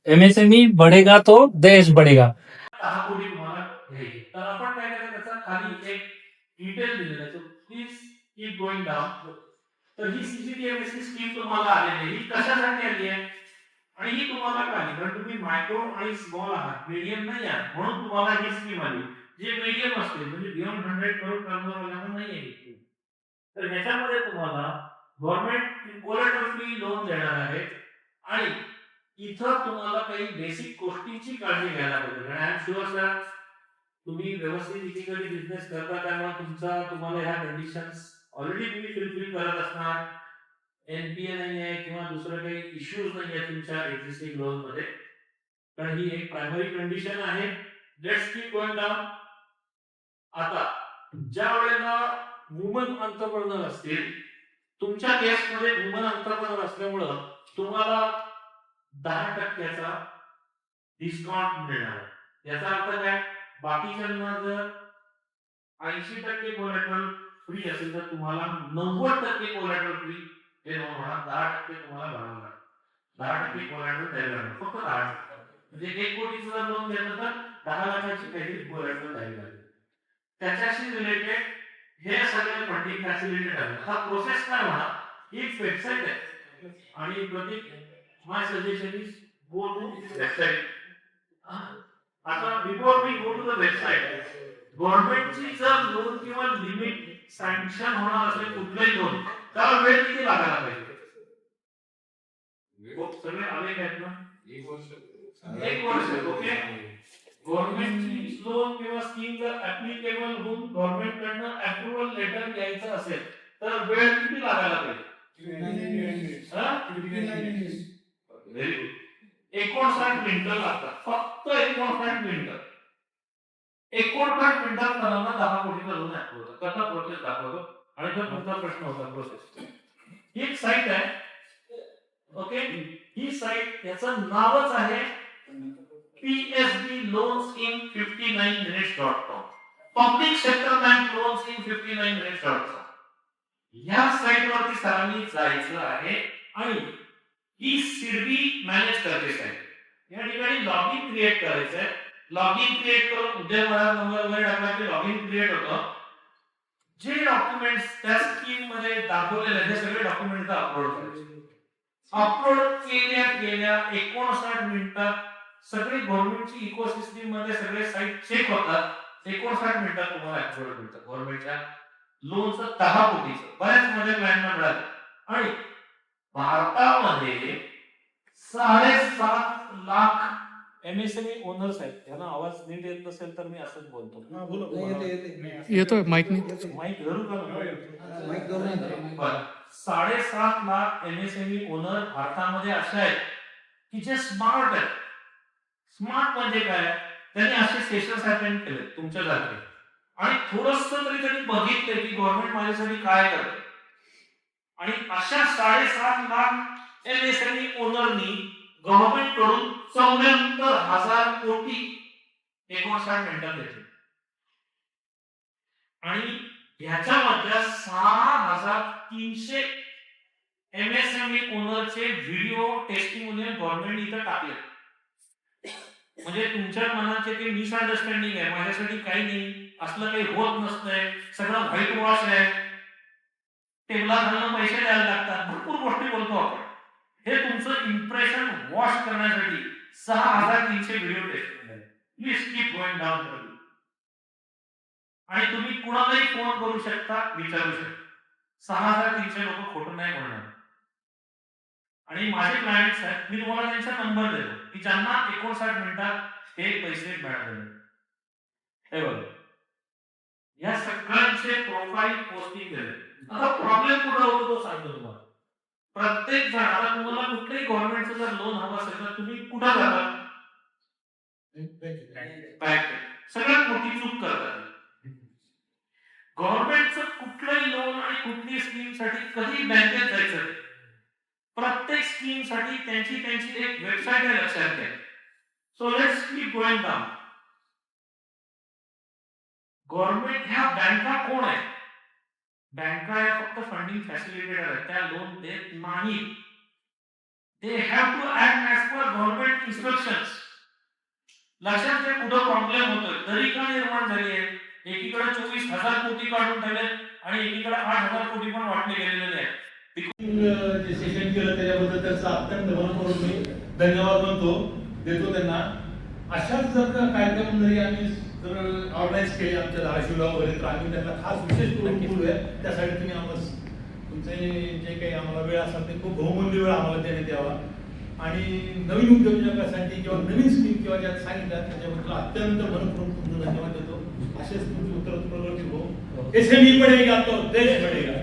MSME बढ़ेगा तो देश बढ़ेगा. 10 कोटी तुम्हाला घ्यायचे. तर आपण काय करायचं त्याचा खाली एक डिटेल दिलेलं आहे. Please keep going down. तर ही सीसीटीएमएससी स्कीम तुम्हाला आलेली आहे. ही कशासाठी आली आहे? आणि ही तुम्हाला का आली? कारण तुम्ही मायक्रो आणि स्मॉल आहात, मीडियम नाही आहात. म्हणून तुम्हाला ही स्कीम आली. जे मीडियम असतील म्हणजे बियॉन्ड 100 करोड टर्नओव्हरवाल्यांना नाही आहे ही स्कीम. तर ह्याच्यामध्ये तुम्हाला गव्हर्नमेंट कोलॅटरल फ्री लोन देणार आहे आणि इथं तुम्हाला काही बेसिक गोष्टींची काळजी घ्यायला पाहिजे. आणि आय एम शुअर सर तुम्ही व्यवस्थित इथिकली बिझनेस करता त्यामुळे तुम्हाला ह्या कंडिशन्स ऑलरेडी तुम्ही फुलफिल करत असणार. एनपीए नाही आहे किंवा दुसरं काही इश्यूज नाही आहे तुमच्या एक्झिस्टिंग लोन मध्ये. तर ही एक प्रायमरी कंडिशन आहे. Let's keep going down. आता ज्या वेळेला वुमन एंटरप्रेन्योर असतील, तुमच्या केसमध्ये वुमन एंटरप्रेन्योर असल्यामुळं तुम्हाला 10% डिस्काउंट मिळणार. याचा अर्थ काय? बाकीच्यांना जर 80% कोलॅटरल फ्री असेल तर तुम्हाला 90% कोलॅटरल फ्री हे लोन होणार. 10% तुम्हाला भरावं लागणार. 10% कोलॅटरल द्यावी लागणार. फक्त 10%. म्हणजे 1 कोटीचं लोन घेतलं तर 10 लाखाची काहीतरी कोलॅटरल द्यावी लागेल. त्याच्याशी रिलेटेड हे सगळे फंडिंग फॅसिलिटेड आहे. हा प्रोसेस काय होणार? ही एक वेबसाईट आहे आणि प्रत्येक my suggestion is go to website. आता before we go to the website, गव्हर्नमेंटची जर लोन किंवा लिमिट सँक्शन होणार असेल कुठलंही लोन, त्याला वेळ किती लागायला पाहिजे? सगळे आले आहेत ना? 1 वर्ष. ओके. गव्हर्नमेंटची लोन किंवा स्कीम जर ऍप्लिकेबल होऊन गव्हर्नमेंट कडनं अप्रुव्हल लेटर घ्यायचं असेल तर वेळ किती लागायला पाहिजे? 59 मिनिटं लागतात. फक्त 59 मिनिटं. 59 मिनिटात मला 10 कोटीचा लोन अप्रूव्ह होतं. कसा प्रोसेस दाखवतो आणि तो तुमचा प्रश्न होता प्रोसेस. ही एक साईट आहे. ओके. ही साईट याचं नावच आहे psbloansin59minutes.com. Public sector bank loans in 59 minutes.com. या साईट वरती सरांनी जायचं आहे आणि ही सिडबी मॅनेज करते साईट. या ठिकाणी लॉगिन क्रिएट करायचं आहे. लॉगिन क्रिएट करून उद्या नंबर वगैरे टाकला की लॉगिन क्रिएट होतं. जे डॉक्युमेंट्स त्या स्कीम मध्ये दाखवलेले आहेत सगळे डॉक्युमेंट अपलोड करायचे. अपलोड केल्या 59 मिनिटात सगळी गव्हर्नमेंटची इकोसिस्टीम मध्ये सगळे साईट चेक होतात. 59 मिनिटात तुम्हाला ऍप्रुव्हल मिळतं गव्हर्नमेंटच्या लोनचं 10 कोटीचं. बऱ्याच माझ्या क्लायंटना मिळालं. आणि भारतामध्ये 7.5 लाख एमएसएमई ओनर्स आहेत. त्यांना आवाज नीट येत नसेल तर मी असंच बोलतो. येतोय माईक नाही. माईक धरू का? माईक धरू. बरं. 7.5 लाख एमएसएमई ओनर भारतामध्ये असे आहेत की जे स्मार्ट आहेत. स्मार्ट म्हणजे काय? त्यांनी असे सेशन्स अटेंड केले तुमच्या जागी आणि थोडंसं तरी त्यांनी बघितलं की गव्हर्नमेंट माझ्यासाठी काय करते. आणि अशा 7.5 लाख एमएसएमई ओनरनी गव्हर्नमेंट कडून 74,000 कोटी 59 मिनिटात घेतले. आणि ह्याच्यामधल्या 6,300 एमएसएमई ओनरचे व्हिडिओ टेस्टिमोनियल गव्हर्नमेंट इथं टाकले. म्हणजे तुमच्या मनाचे ते मिसअंडरस्टँडिंग आहे, माझ्यासाठी काही नाही, असलं काही होत नसतंय, सगळं व्हाईट वॉश आहे, टेबला घालणं पैसे द्यायला लागतात, भरपूर गोष्टी बोलतो आपण. हे तुमचं इम्प्रेशन वॉश करण्यासाठी 6,300 video test. Please keep going down. आणि तुम्ही कुणालाही फोन करू शकता, विचारू शकता. 6,300 लोक खोटं नाही बोलणार. आणि माझे क्लायंट्स आहेत, मी तुम्हाला त्यांचा नंबर देतो की ज्यांना 59 मिनिटात हे पैसे मिळाले. हे बघा, या सगळ्यांचे प्रोफाईल पोस्टिंग केले. आता प्रॉब्लेम कुठं होतो तो सांगतो तुम्हाला. प्रत्येक जण, आता तुम्हाला कुठल्याही गव्हर्नमेंटचं जर लोन हवं असेल तर तुम्ही कुठं जाता? बँक. सगळ्यात मोठी चूक करतात. गव्हर्नमेंटचं कुठलंही लोन आणि कुठलीही स्कीम साठी कधी बँकेत जायचं. प्रत्येक स्कीम साठी त्यांची एक वेबसाईट आहे, लक्षात घ्या. So let's keep going down. Government ह्या बँका कोण आहे? बँका या फक्त फंडिंग फॅसिलिटेटर आहेत, त्या लोन देत नाही. they have to act as per government instructions. लक्षात घ्या कुठं प्रॉब्लेम होतोय, दरी का निर्माण झाली आहे. एकीकडे 24,000 कोटी काढून ठेवले आणि एकीकडे 8,000 कोटी पण वाटले गेलेले आहेत. जे सेशन केलं त्याच्याबद्दल त्यांचा अत्यंत मनपूर्वक मी धन्यवाद देतो त्यांना. अशाच जर का कार्यक्रम जरी आम्ही जर ऑर्गनाईज केले आमच्या धाराशिवला वगैरे तर आम्ही त्यांना खास विशेष करून बोलूया. त्यासाठी तुम्ही आम्हाला तुमचे जे काही आम्हाला वेळ असेल ते खूप बहुमूल्य वेळ आम्हाला देण्यात यावा. आणि नवीन उद्योजकांसाठी किंवा नवीन स्कीम किंवा ज्यात सांगितलं त्याच्याबद्दल अत्यंत मनपूर्वक तुमचं धन्यवाद देतो. असेच तुमची उत्तर प्रगती हो. SME बढेगा तो देश बढेगा.